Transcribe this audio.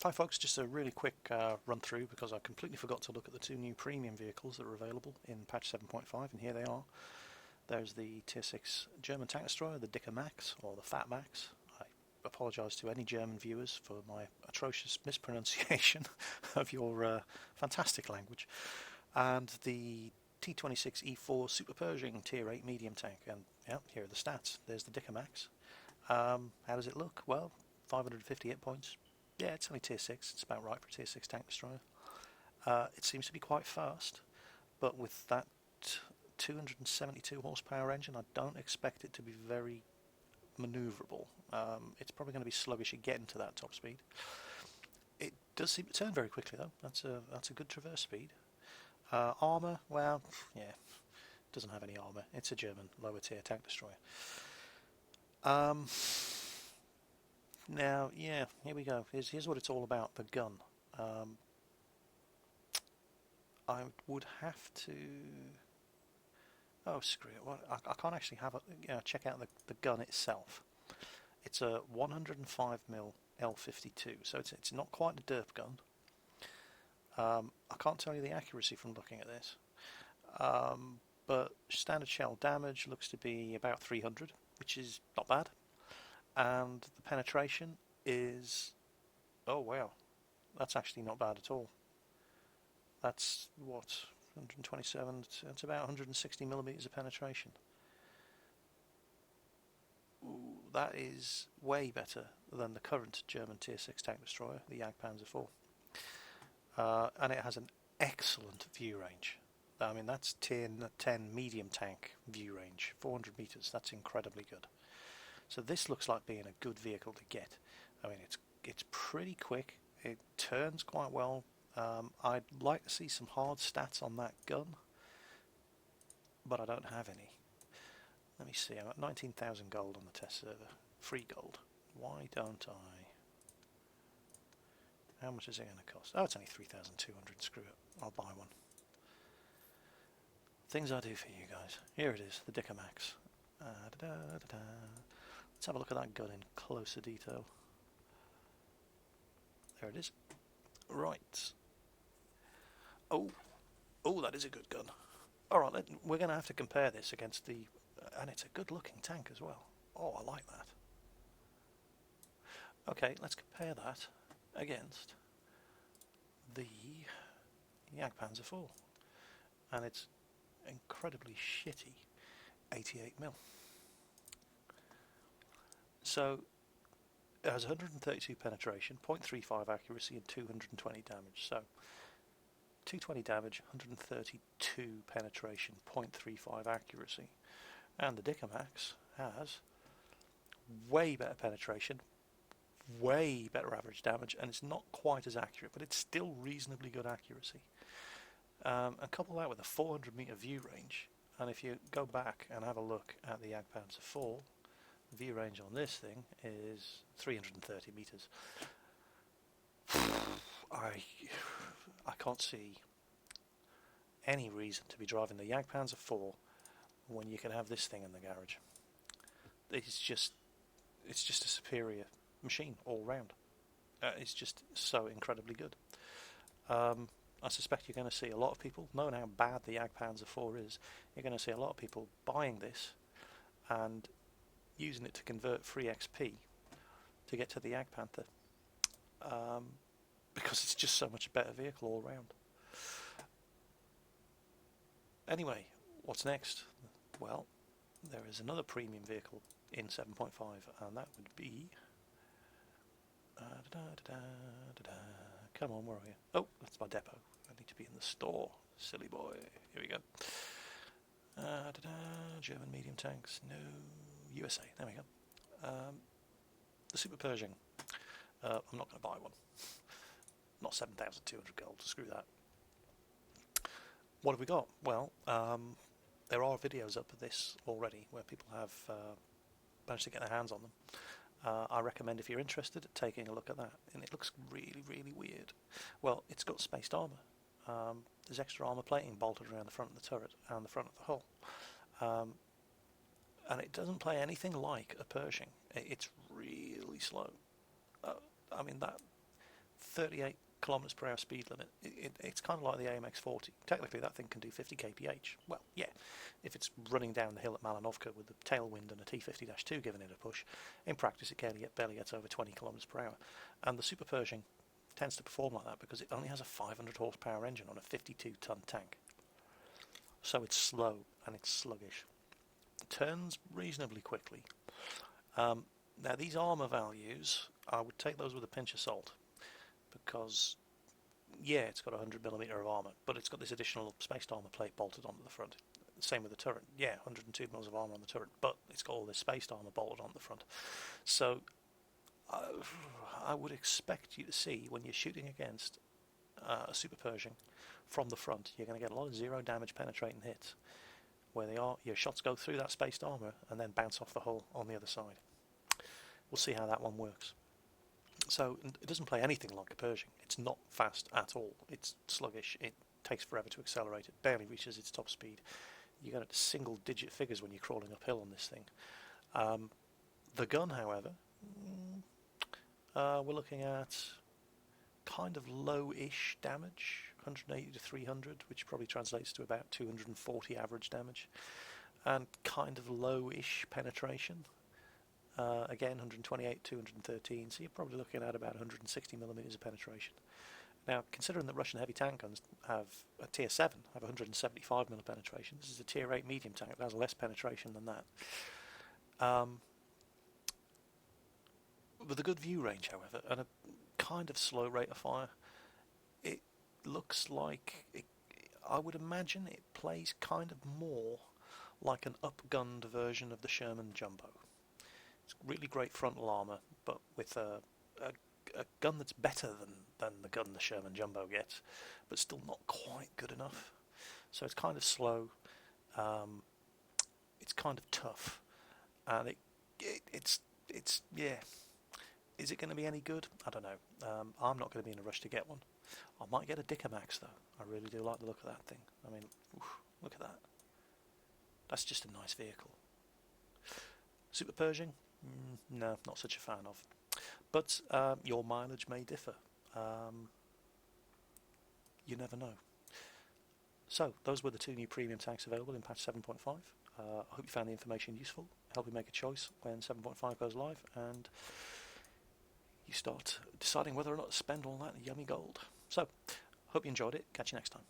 Hi folks, just a really quick run through because I completely forgot to look at the two new premium vehicles that are available in patch 7.5, and here they are. There's the Tier 6 German tank destroyer, the Dicker Max, or the Fat Max. I apologise to any German viewers for my atrocious mispronunciation of your fantastic language. And the T26E4 Super Pershing Tier 8 medium tank, and yeah, here are the stats. There's the Dicker Max. How does it look? Well, 550 hit points. Yeah, it's only Tier 6, it's about right for a Tier 6 tank destroyer. It seems to be quite fast, but with that 272 horsepower engine, I don't expect it to be very manoeuvrable. It's probably going to be sluggish at getting to that top speed. It does seem to turn very quickly though, that's a good traverse speed. Armour, well, yeah, doesn't have any armour, it's a German lower tier tank destroyer. Now, yeah, here we go. Here's what it's all about, the gun. I would have to... Oh, screw it. Well, I can't actually have check out the gun itself. It's a 105mm L52, so it's not quite a derp gun. I can't tell you the accuracy from looking at this. But standard shell damage looks to be about 300, which is not bad. And the penetration is, oh wow, that's actually not bad at all. That's what, 127, that's about 160 millimeters of penetration. Ooh, that is way better than the current German Tier 6 tank destroyer, the Jagdpanzer IV. And it has an excellent view range. I mean, that's Tier 10 medium tank view range, 400 meters, that's incredibly good. So this looks like being a good vehicle to get. I mean, it's pretty quick. It turns quite well. I'd like to see some hard stats on that gun, but I don't have any. Let me see. I'm at 19,000 gold on the test server. Free gold. Why don't I? How much is it going to cost? Oh, it's only 3,200. Screw it. I'll buy one. Things I do for you guys. Here it is, the Dicker Max. Let's have a look at that gun in closer detail. There it is. Right. Oh, that is a good gun. Alright, we're going to have to compare this against the... and it's a good looking tank as well. Oh, I like that. Okay, let's compare that against the Jagdpanzer IV. And it's incredibly shitty 88mm. So it has 132 penetration, 0.35 accuracy and 220 damage. So 220 damage, 132 penetration, 0.35 accuracy. And the Dicker Max has way better penetration, way better average damage, and it's not quite as accurate, but it's still reasonably good accuracy. And couple that with a 400 meter view range, and if you go back and have a look at the Jagdpanzer IV, the view range on this thing is 330 meters. I can't see any reason to be driving the Jagdpanzer IV when you can have this thing in the garage. It's just a superior machine all round. It's just so incredibly good. I suspect you're going to see a lot of people, knowing how bad the Jagdpanzer IV is, you're going to see a lot of people buying this and using it to convert free XP to get to the Jagdpanther, because it's just so much a better vehicle all round. Anyway, what's next? Well, there is another premium vehicle in 7.5, and that would be... Come on, where are you? Oh, that's my depot. I need to be in the store. Silly boy. Here we go. German medium tanks. No. USA. There we go. The Super Pershing. I'm not going to buy one. Not 7,200 gold. Screw that. What have we got? Well, there are videos up of this already where people have managed to get their hands on them. I recommend, if you're interested, taking a look at that. And it looks really, really weird. Well, it's got spaced armour. There's extra armour plating bolted around the front of the turret and the front of the hull. And it doesn't play anything like a Pershing. It's really slow. I mean, that 38 kilometers per hour speed limit. It's kind of like the AMX-40. Technically, that thing can do 50 kph. Well, yeah, if it's running down the hill at Malinovka with the tailwind and a T50-2 giving it a push. In practice, it barely gets over 20 kilometers per hour. And the Super Pershing tends to perform like that because it only has a 500 horsepower engine on a 52-ton tank. So it's slow and it's sluggish. It turns reasonably quickly. Now, these armour values, I would take those with a pinch of salt. Because, yeah, it's got 100mm of armour, but it's got this additional spaced armour plate bolted onto the front. Same with the turret. Yeah, 102mm of armour on the turret, but it's got all this spaced armour bolted onto the front. So, I would expect you to see, when you're shooting against a Super Pershing from the front, you're going to get a lot of zero damage penetrating hits. Where they are, your shots go through that spaced armour and then bounce off the hull on the other side. We'll see how that one works. So it doesn't play anything like a Pershing. It's not fast at all. It's sluggish. It takes forever to accelerate. It barely reaches its top speed. You get single-digit figures when you're crawling uphill on this thing. The gun, however, we're looking at kind of low-ish damage, 180 to 300, which probably translates to about 240 average damage, and kind of low-ish penetration. Again, 128, 213, so you're probably looking at about 160mm of penetration. Now, considering that Russian heavy tank guns have a tier 7, have 175mm penetration, this is a tier 8 medium tank that has less penetration than that. With a good view range, however, and a kind of slow rate of fire, it looks like, I would imagine it plays kind of more like an upgunned version of the Sherman Jumbo. It's really great frontal armour, but with a gun that's better than the gun the Sherman Jumbo gets, but still not quite good enough. So it's kind of slow, it's kind of tough, and it's yeah. Is it going to be any good? I don't know. I'm not going to be in a rush to get one. I might get a Dicamax though. I really do like the look of that thing. I mean, look at that. That's just a nice vehicle. Super Pershing? No, not such a fan of. But your mileage may differ. You never know. So, those were the 2 new premium tanks available in patch 7.5. I hope you found the information useful. Help you make a choice when 7.5 goes live, and you start deciding whether or not to spend all that yummy gold. So, hope you enjoyed it. Catch you next time.